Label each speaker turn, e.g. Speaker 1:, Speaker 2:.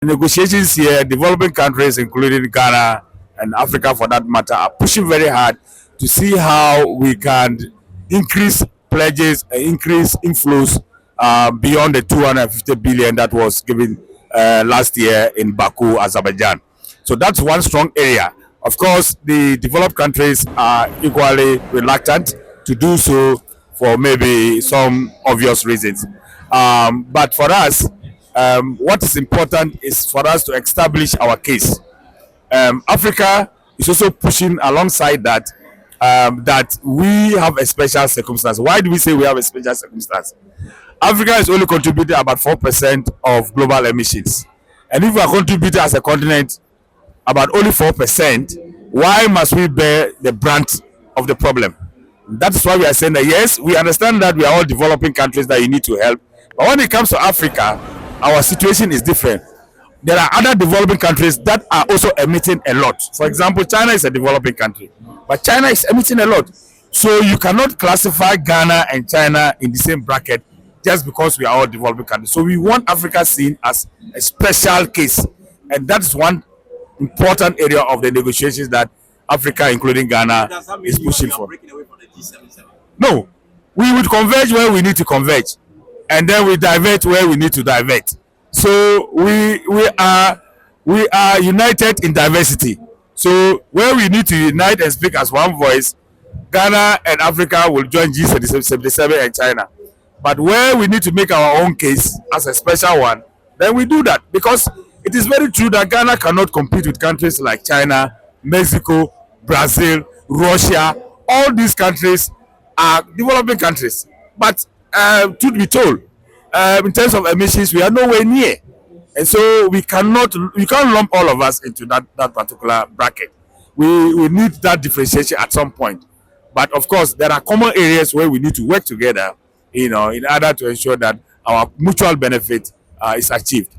Speaker 1: negotiations here, developing countries, including Ghana and Africa for that matter, are pushing very hard to see how we can increase pledges, increase inflows beyond the 250 billion that was given last year in Baku, Azerbaijan. So that's one strong area. Of course, the developed countries are equally reluctant to do so for maybe some obvious reasons. But for us, what is important is for us to establish our case. Africa is also pushing alongside that, that we have a special circumstance. Why do we say we have a special circumstance? Africa is only contributing about 4% of global emissions. And if we are contributing as a continent about only 4%, why must we bear the brunt of the problem? That's why we are saying that yes, we understand that we are all developing countries that you need to help. But when it comes to Africa, our situation is different. There are other developing countries that are also emitting a lot. For example, China is a developing country, but China is emitting a lot. So you cannot classify Ghana and China in the same bracket just because we are all developing countries. So we want Africa seen as a special case. And that's one important area of the negotiations that Africa, including Ghana, is pushing for. No, we would converge where we need to converge, and then we divert where we need to divert. So we are united in diversity. So where we need to unite and speak as one voice, Ghana and Africa will join G77 and China. But where we need to make our own case as a special one, then we do that, because it is very true that Ghana cannot compete with countries like China, Mexico, Brazil, Russia. All these countries are developing countries. But truth be told, in terms of emissions, we are nowhere near. And so we can't lump all of us into that particular bracket. We need that differentiation at some point. But of course, there are common areas where we need to work together, in order to ensure that our mutual benefit is achieved.